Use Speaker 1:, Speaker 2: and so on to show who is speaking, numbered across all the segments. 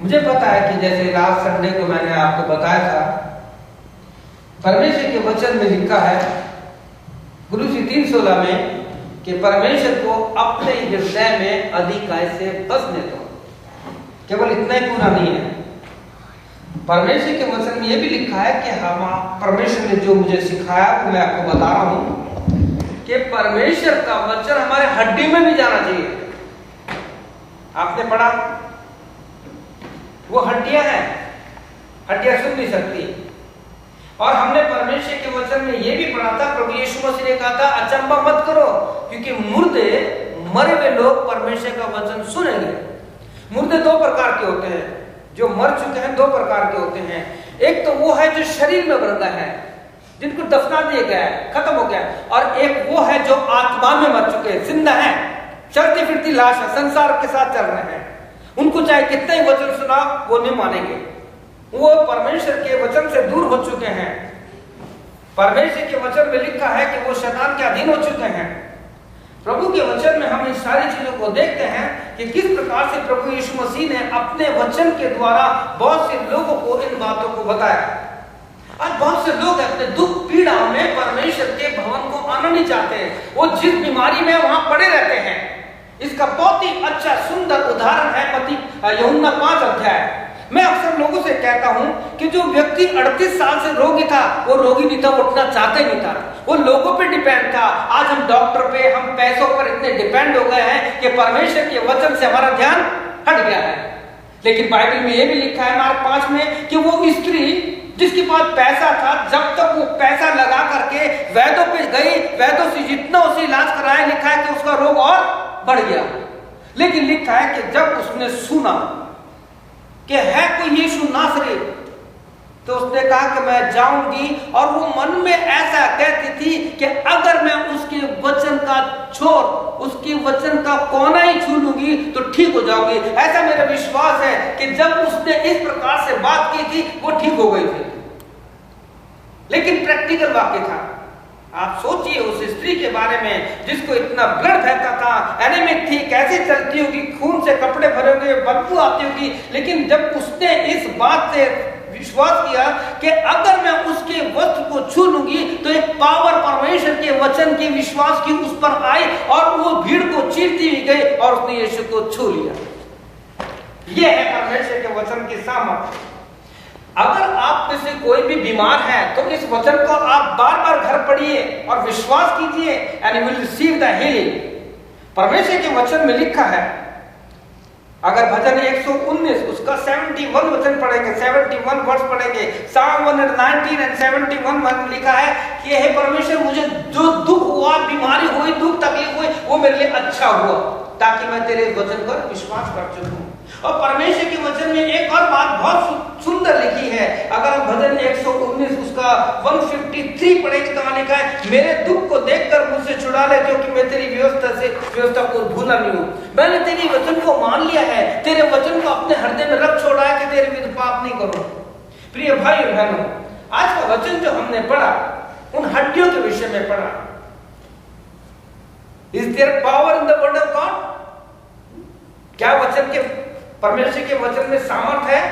Speaker 1: मुझे पता है कि जैसे लास्ट संडे को मैंने आपको बताया था, परमेश्वर के वचन में लिखा है कुलुसी 3:16 में कि परमेश्वर को अपने हृदय में अधिकाय से बसने दो। केवल इतना ही पूरा नहीं है, परमेश्वर के वचन में यह भी लिखा है कि हम परमेश्वर ने जो मुझे सिखाया वो मैं आपको बता रहा हूं कि परमेश्वर का वचन हमारे हड्डी में भी जाना चाहिए। आपने पढ़ा, वो हड्डियां हैं, हड्डियां सुन नहीं सकती। और हमने परमेश्वर के वचन में यह भी पढ़ा था, प्रभु यीशु मसीह ने कहा था अचंभा मत करो, क्योंकि मुर्दे मरे हुए लोग परमेश्वर का वचन सुनेंगे। मुर्दे दो प्रकार के होते हैं, जो मर चुके हैं दो प्रकार के होते हैं। एक तो वो है जो शरीर में मर गए हैं, जिनको दफना दिया गया है, खत्म हो गया, और एक वो है जो आत्मा में मर चुके हैं, जिंदा है, चलती फिरती लाश है, संसार के साथ चल रहे हैं। उनको चाहे कितना ही वचन सुना वो नहीं मानेंगे, वो परमेश्वर के वचन से दूर हो चुके हैं। परमेश्वर के वचन में लिखा है कि वो शैतान के अधीन हो चुके हैं। प्रभु के वचन में हम इन सारी चीजों को देखते हैं कि किस प्रकार से प्रभु यीशु मसीह ने अपने वचन के द्वारा बहुत से लोगों को इन बातों को बताया। आज बहुत से लोग अपने दुख पीड़ा में परमेश्वर के भवन को आना नहीं चाहते, वो जिस बीमारी में वहां पड़े रहते हैं। इसका बहुत ही अच्छा सुंदर उदाहरण है मत्ती यूहन्ना 5 अध्याय। मैं अक्सर लोगों से कहता हूं कि जो व्यक्ति 38 साल से रोगी था, वो रोगी नहीं था, वो उठना चाहते नहीं था, वो लोगों पे डिपेंड था। आज हम डॉक्टर पे, हम पैसों पर इतने डिपेंड हो गए हैं कि परमेश्वर के वचन से हमारा ध्यान हट गया है। लेकिन बाइबल में यह भी लिखा है मार्क 5 में कि वो स्त्री जिसके पास पैसा था, जब तक वो पैसा लगा करके वैद्यों पे गई, वैद्यों से जितना उसे इलाज कराया, लिखा है कि उसका रोग और बढ़ गया। लेकिन लिखा है कि जब उसने सुना कि है कोई यीशु नासरी, तो उसने कहा कि मैं जाऊंगी, और वो मन में ऐसा कहती थी कि अगर मैं उसके वचन का छोर, उसके वचन का कोना ही छू लूंगी तो ठीक हो जाऊंगी। ऐसा मेरा विश्वास है कि जब उसने इस प्रकार से बात की थी वो ठीक हो गई थी। लेकिन प्रैक्टिकल वाक्य था। आप सोचिए उस स्त्री के बारे में जिसको इतना ब्लड बहता था, एनीमिक थी, कैसे चलती होगी, खून से कपड़े भरे होंगे, बदबू आती होगी। लेकिन जब उसने इस बात से विश्वास किया कि अगर मैं उसके वस्त्र को छू लूंगी तो एक पावर परमेश्वर के वचन के विश्वास की उस पर आई, और वो भीड़ को चीरती हुई गई और उसने यीशु को छू लिया। यह है परमेश्वर के वचन की सामर्थ्य। अगर आप में से कोई भी बीमार है तो इस वचन को आप बार बार घर पढ़िए और विश्वास कीजिए, and you will receive the healing. परमेश्वर के वचन में लिखा है, अगर भजन 119 उसका 71 वचन पढ़ेंगे, 71 वर्ष पढ़ेंगे, Psalm 119 and 71 में लिखा है कि हे परमेश्वर, मुझे जो दुख हुआ, बीमारी हुई, दुख तकलीफ हुई, वो मेरे लिए अच्छा हुआ, ताकि मैं तेरे वचन पर विश्वास कर सकूं। और परमेश्वर के वचन में एक और बात बहुत सुंदर लिखी है। अगर हम भजन 119 उसका 153 पढ़ेंगे तो लिखा है, मेरे दुख को देखकर मुझसे छुड़ा ले, क्योंकि मैं तेरी व्यवस्था को भूला नहीं हूं। मैंने तेरी वचन को मान लिया है, तेरे वचन को अपने हृदय में रख छोड़ा है कि तेरे विरुद्ध पाप नहीं करूं। प्रिय भाई और बहनों, आज का वचन जो हमने पढ़ा उन हड्डियों के विषय में पढ़ा। Is there power in the word of God? क्या वचन के परमेश्वर के वचन में सामर्थ है?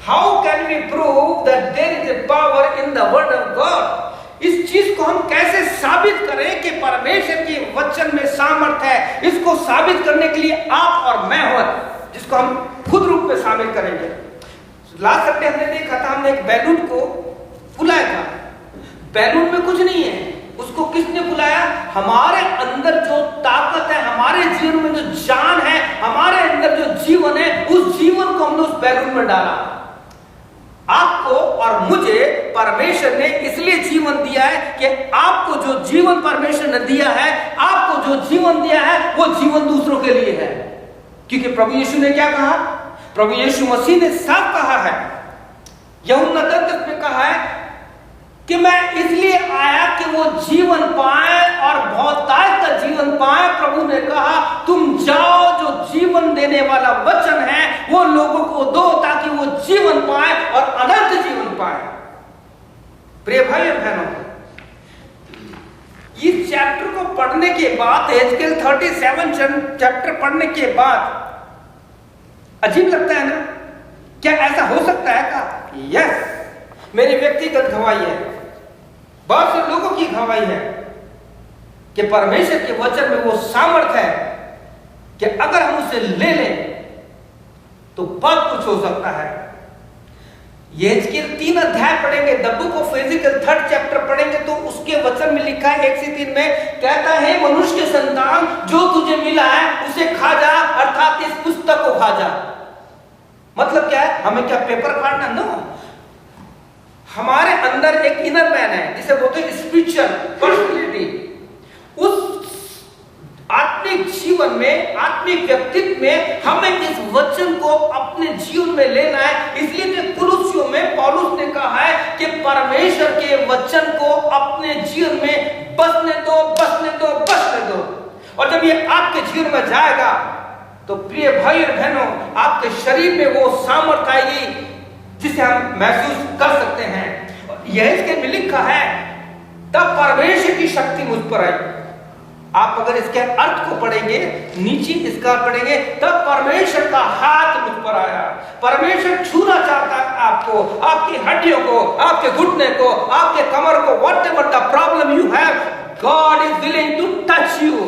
Speaker 1: How can we prove that there is a power in the word of God? इस चीज को हम कैसे साबित करें कि परमेश्वर के वचन में सामर्थ है? इसको साबित करने के लिए आप और मैं हो, जिसको हम खुद रूप में शामिल करेंगे। लास्ट संडे हमने देखा था, हमने एक बैलून को फुलाया था। बैलून में कुछ नहीं है, उसको किसने बुलाया? हमारे अंदर जो ताकत है, हमारे जीवन में जो जान है, हमारे अंदर जो जीवन है, उस जीवन को हमने उस बैलून में डाला। आपको और मुझे परमेश्वर ने इसलिए जीवन दिया है कि आपको जो जीवन परमेश्वर ने दिया है, आपको जो जीवन दिया है, वो जीवन दूसरों के लिए है। क्योंकि प्रभु यीशु ने क्या कहा? प्रभु यीशु मसीह ने साफ कहा है, यूहन्ना 10 में कहा है कि मैं इसलिए आया कि वो जीवन पाए और बहुतायत का जीवन पाए। प्रभु ने कहा, तुम जाओ, जो जीवन देने वाला वचन है वो लोगों को दो, ताकि वो जीवन पाए और अनंत जीवन पाए। प्रिय भाई और बहनों, इस चैप्टर को पढ़ने के बाद, एजकेल 37 चैप्टर पढ़ने के बाद अजीब लगता है ना क्या ऐसा हो सकता है का? यस, मेरी व्यक्तिगत गवाही है, बहुत से लोगों की गवाही है कि परमेश्वर के वचन में वो सामर्थ्य है कि अगर हम उसे ले लें तो बहुत कुछ हो सकता है। यहेजकेल 3 अध्याय पढ़ेंगे, the book of Ezekiel 3rd chapter पढ़ेंगे तो उसके वचन में लिखा है 1 से 3 में, कहता है मनुष्य के संतान जो तुझे मिला है उसे खा जा, अर्थात इस पुस्तक को खा जा। मतलब क्या है? हमें क्या पेपर फाड़ना? नो, हमारे अंदर एक इनर मैन है जिसे बोलते हैं स्पिरिचुअल पर्सनैलिटी। उस आत्मिक जीवन में, आत्मिक व्यक्तित्व में हमें इस वचन को अपने जीवन में लेना है। इसलिए कुलुस्सियों में पौलुस ने कहा है कि परमेश्वर के वचन को अपने जीवन में बसने दो, बसने दो, बसने दो। और जब ये आपके जीवन में जाएगा तो प्रिय भाई और बहनों, आपके शरीर में वो सामर्थ्य आएगी जिसे हम महसूस कर सकते हैं। यह इसके में लिखा है, तब परमेश्वर की शक्ति मुझ पर आई। आप अगर इसके अर्थ को पढ़ेंगे, नीचे इसका पढ़ेंगे, तब परमेश्वर का हाथ मुझ पर आया। परमेश्वर छूना चाहता है आपको, आपकी हड्डियों को, आपके घुटने को, आपके कमर को, whatever the problem you have, God is willing to touch you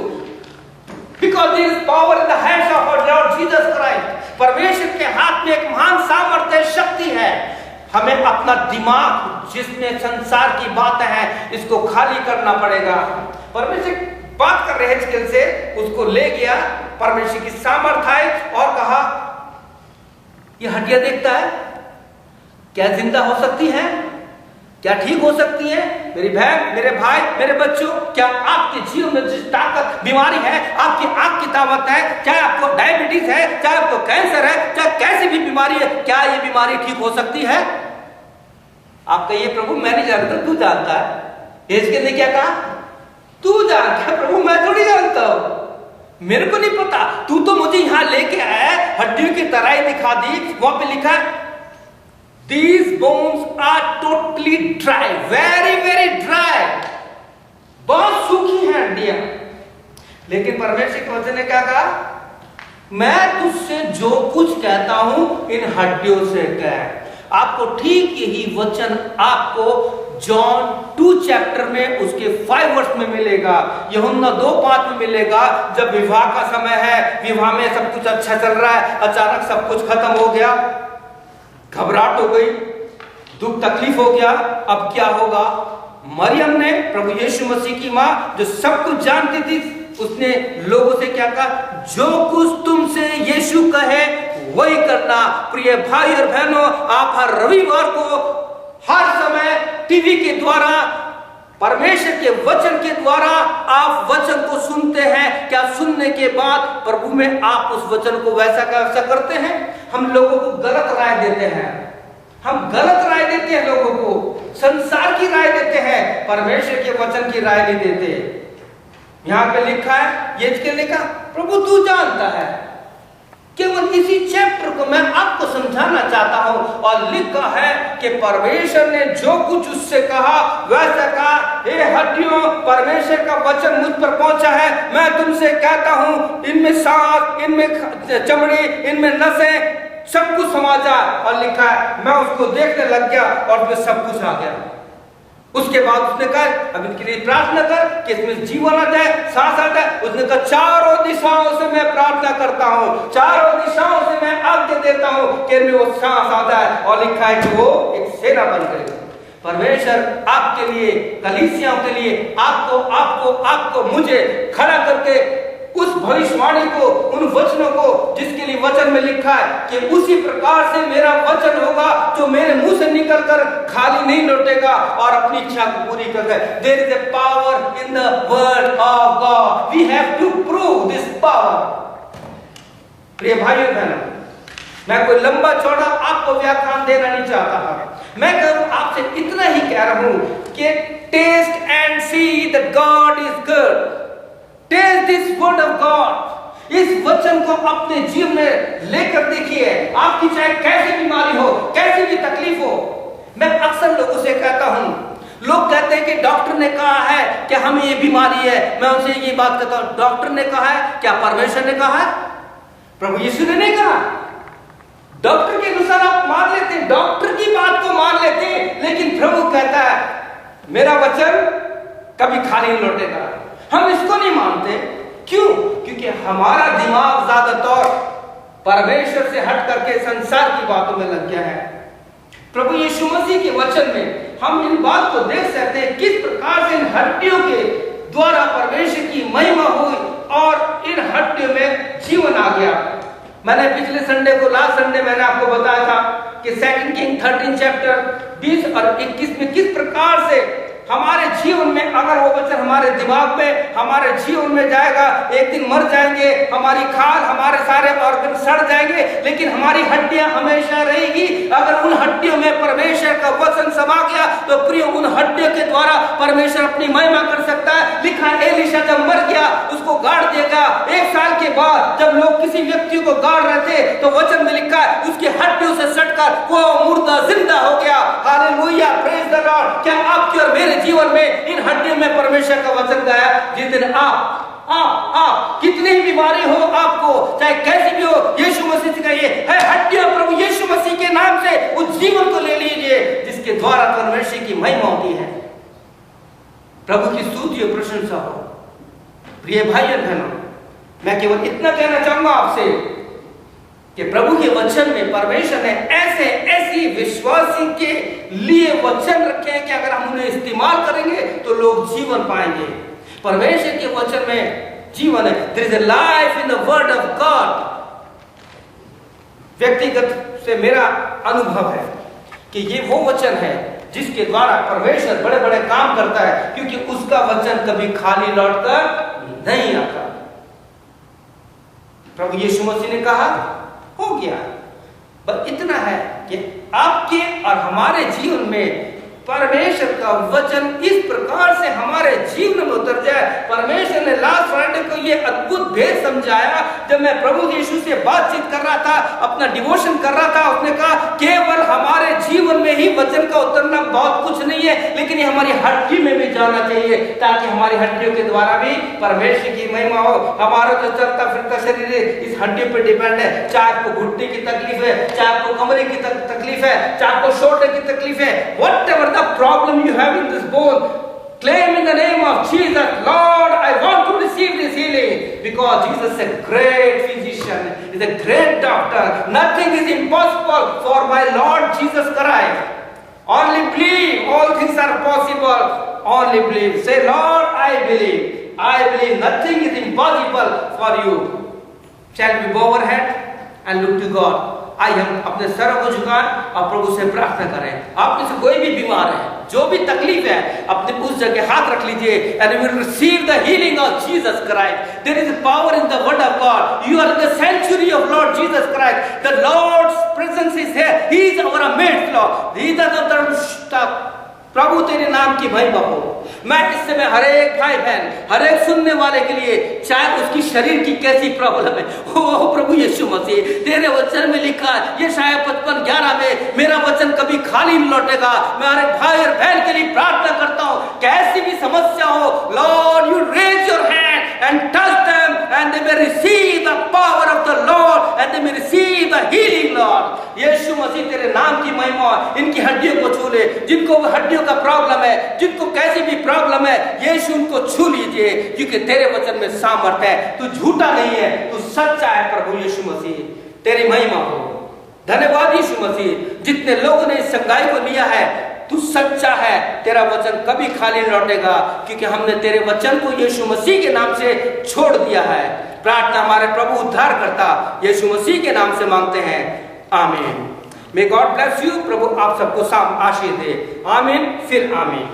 Speaker 1: because there is power in the hands of our Lord Jesus Christ। परमेश्वर के हाथ में एक महान सामर्थ्य, शक्ति है। हमें अपना दिमाग जिसमें संसार की बातें हैं इसको खाली करना पड़ेगा। परमेश्वर बात कर रहे हैं से, उसको ले गया, परमेश्वर की सामर्थ्य आई और कहा ये हड्डियां देखता है, क्या जिंदा हो सकती है? क्या ठीक हो सकती है? मेरी बहन, मेरे भाई, मेरे बच्चों, क्या आपके जीवन में जिस ताकत, बीमारी है, आपकी आंख की ताकत है, चाहे आपको डायबिटीज है, चाहे आपको कैंसर है, चाहे कैसी भी बीमारी है, क्या ये बीमारी ठीक हो सकती है? आप कहिए प्रभु मैं नहीं जानता, तू जानता है। इसके लिए क्या कहा? तू जानता है प्रभु, मैं थोड़ी जानता हूं, मेरे को नहीं पता। तू तो मुझे यहां लेके आया, हड्डियों की तराई दिखा दी, वहां पे लिखा है These bones are totally dry, very very dry, बहुत सूखी हैं हड्डियां। लेकिन परमेश्वर के वचन ने क्या कहा? मैं तुझसे जो कुछ कहता हूं इन हड्डियों से कह। आपको ठीक यही वचन आपको जॉन 2 चैप्टर में उसके 5 वर्ष में मिलेगा, यूहन्ना 2:5 में मिलेगा। जब विवाह का समय है, विवाह में सब कुछ अच्छा चल रहा है, अचानक सब कुछ खत्म हो गया, घबराहट हो गई, दुख तकलीफ हो गया। अब क्या होगा? मरियम ने, प्रभु यीशु मसीह की मां जो सब कुछ जानती थी, उसने लोगों से क्या कहा? जो कुछ तुमसे यीशु कहे वही करना। प्रिय भाई और बहनों, आप हर रविवार को, हर समय टीवी के द्वारा, परमेश्वर के वचन के द्वारा आप वचन को सुनते हैं। क्या सुनने के बाद प्रभु में आप उस वचन को वैसा कैसा करते हैं? हम लोगों को गलत राय देते हैं, हम गलत राय देते हैं, लोगों को संसार की राय देते हैं, परमेश्वर के वचन की राय नहीं देते। यहां पे लिखा है, ये इसके लिखा प्रभु तू जानता है। केवल इसी चैप्टर को मैं आपको समझाना चाहता हूं। और लिखा है कि परमेश्वर ने जो कुछ उससे कहा वैसा कहा। हे हड्डियों, परमेश्वर का वचन मुझ पर पहुंचा है। मैं तुमसे कहता हूं, इनमें सांस, इनमें चमड़ी, इनमें नसें, सब कुछ समा जाए। और लिखा है मैं उसको देखने लग गया और उसमें सब कुछ आ गया। उसके बाद उसने कहा अब इनके लिए प्रार्थना कर कि इसमें जीवन आ जाए, सांस आ जाए। उसने कहा चारों दिशाओं से मैं प्रार्थना करता हूं, चारों दिशाओं से मैं आज्ञा देता हूं कि इनमें वो सांस आ जाए। और लिखा है कि वो एक सेना बन गई। परमेश्वर आपके लिए, कलीसियाओं के लिए, आपको आपको आपको मुझे खड़ा करके उस भविष्यवाणी को, उन वचनों को जिसके लिए वचन में लिखा है कि उसी प्रकार से मेरा वचन होगा जो मेरे मुंह से निकलकर खाली नहीं लौटेगा और अपनी इच्छा को पूरी करेगा। There is a power in the word of God. We have to prove this power. प्रिय भाइयों बहनों, मैं कोई लंबा चौड़ा आपको व्याख्यान देना नहीं चाहता। मैं आपसे इतना ही कह रहा हूं कि taste and see that God is good. Taste this word of God। इस वचन को अपने जीवन में लेकर देखिए। आपकी चाहे कैसी बीमारी हो, कैसी भी तकलीफ हो। मैं अक्सर लोगों से कहता हूं, लोग कहते हैं कि डॉक्टर ने कहा है कि हमें ये बीमारी है। मैं उनसे ये बात कहता हूं, डॉक्टर ने कहा है? क्या परमेश्वर ने कहा है? प्रभु यीशु ने नहीं कहा। डॉक्टर के अनुसार आप डॉक्टर की बात को मान लेते हैं, लेकिन प्रभु कहता है मेरा वचन कभी खाली नहीं लौटेगा। हम इसको नहीं मानते। क्यों? क्योंकि हमारा दिमाग ज्यादातर परमेश्वर से हट करके संसार की बातों में लग गया है। प्रभु यीशु मसीह के वचन में हम इन बात को देख सकते हैं किस प्रकार से इन हड्डियों के द्वारा परमेश्वर की महिमा हुई और इन हड्डियों में जीवन आ गया। मैंने पिछले संडे को, लास्ट संडे मैंने आपको बताया था कि 2 किंग 13 चैप्टर 20 और 21 में किस प्रकार से हमारे जीवन में अगर वो वचन हमारे दिमाग में, हमारे जीवन में जाएगा, एक दिन मर जाएंगे, हमारी खाल, हमारे सारे ऑर्गन सड़ जाएंगे, लेकिन हमारी हड्डियां हमेशा रहेगी। अगर उन हड्डियों में परमेश्वर का वचन समा गया तो प्रिय उन हड्डियों के द्वारा परमेश्वर अपनी महिमा कर सकता है। लिखा एलीशा जब मर गया उसको गाड़ देगा। 1 साल के बाद जब लोग किसी व्यक्ति को गाड़ रहे थे तो वचन में लिखा है उसकी हड्डियों से सटकर वो मुर्दा जिंदा हो गया। Hallelujah, praise the Lord. क्या आपके और मेरे जीवन में इन हड्डियों में परमेश्वर का वचन गया? जिस दिन आप कितनी ही बीमारी हो, आपको चाहे कैसी भी हो, यीशु मसीह से कहिए है हड्डियों प्रभु यीशु मसीह के नाम से उस जीवन को ले लीजिए जिसके द्वारा परमेश्वर की महिमा होती है। प्रभु की स्तुति और प्रशंसा हो। प्रिय भाई और बहनों, मैं केवल इतना कहना चाहूंगा आपसे कि प्रभु के वचन में परमेश्वर ने ऐसी विश्वासी के लिए वचन रखे हैं कि अगर हम उन्हें इस्तेमाल करेंगे तो लोग जीवन पाएंगे। परमेश्वर के वचन में जीवन है। There is a life in the word of God। व्यक्तिगत से मेरा अनुभव है कि ये वो वचन है जिसके द्वारा परमेश्वर बड़े बड़े काम करता है, क्योंकि उसका वचन कभी खाली लौटकर नहीं आता। प्रभु यीशु मसीह ने कहा हो गया। बस इतना है कि आपके और हमारे जीवन में परमेश्वर का वचन इस प्रकार से हमारे जीवन में उतर जाए। परमेश्वर ने लास्ट फ्राइडे को ये अद्भुत भेद समझाया। जब मैं प्रभु यीशु से बातचीत कर रहा था, अपना डिवोशन कर रहा था, उसने कहा केवल हमारे जीवन में ही वचन का उतरना बहुत कुछ नहीं है, लेकिन ये हमारी हड्डी में भी जाना चाहिए ताकि हमारी हड्डियों के द्वारा भी परमेश्वर की महिमा हो। हमारा जो चलता फिरता शरीर इस हड्डी पर डिपेंड है। चाहे आपको घुटने की तकलीफ है, चाहे आपको कमरे की तकलीफ है, चाहे आपको शोल्डर की तकलीफ है, whatever the problem you have in this bone, claim in the name of Jesus, Lord, I want to receive this healing, because Jesus is a great physician, is a great doctor. Nothing is impossible for my Lord Jesus Christ. Only believe, all things are possible. Only believe. Say, Lord, I believe. I believe nothing is impossible for you. Shall we bow our head and look to God? आइए हम अपने sir को झुकाएं और प्रभु से प्रार्थना करें। आप में से कोई भी बीमार है, जो भी तकलीफ है, अपने उस जगह हाथ रख लीजिए and you will receive the healing of Jesus Christ. There is power in the word of God. You are in the sanctuary of Lord Jesus Christ. The Lord's presence is here. He is our midst, Lord. He is the प्रभु तेरे नाम की महिमा हो। मैं इस समय हर एक भाई बहन, हर एक सुनने वाले के लिए, चाहे उसकी शरीर की कैसी प्रॉब्लम है, ओ प्रभु यीशु मसीह तेरे वचन में लिखा है, ये शायद 55:11 में मेरा वचन कभी खाली नहीं लौटेगा। मैं हर एक भाई और बहन के लिए प्रार्थना करता हूँ, कैसी भी समस्या हो, Lord you raise your hand and touch them and they may receive the power of the Lord and they may receive the healing Lord. Yeshu Masih तेरे नाम की महिमा इनकी हड्डियों को छू ले, जिनको हड्डियों का प्रॉब्लम है, जिनको कैसी भी प्रॉब्लम है, यीशु उनको छू लीजिए, क्योंकि तेरे वचन में सामर्थ है। तू झूठा नहीं है, तू सच्चा है। प्रभु यीशु मसीह तेरी महिमा हो। धन्यवाद यीशु मसीह, जितने लोगों ने इस संगाई को लिया है, तू सच्चा है, तेरा वचन कभी खाली नहीं लौटेगा, क्योंकि हमने तेरे वचन को यीशु मसीह के नाम से छोड़ दिया है। प्रार्थना हमारे प्रभु उद्धार करता यीशु मसीह के नाम से मांगते हैं, आमीन। May God bless you। प्रभु आप सबको आशीष दे। आमीन, फिर आमीन।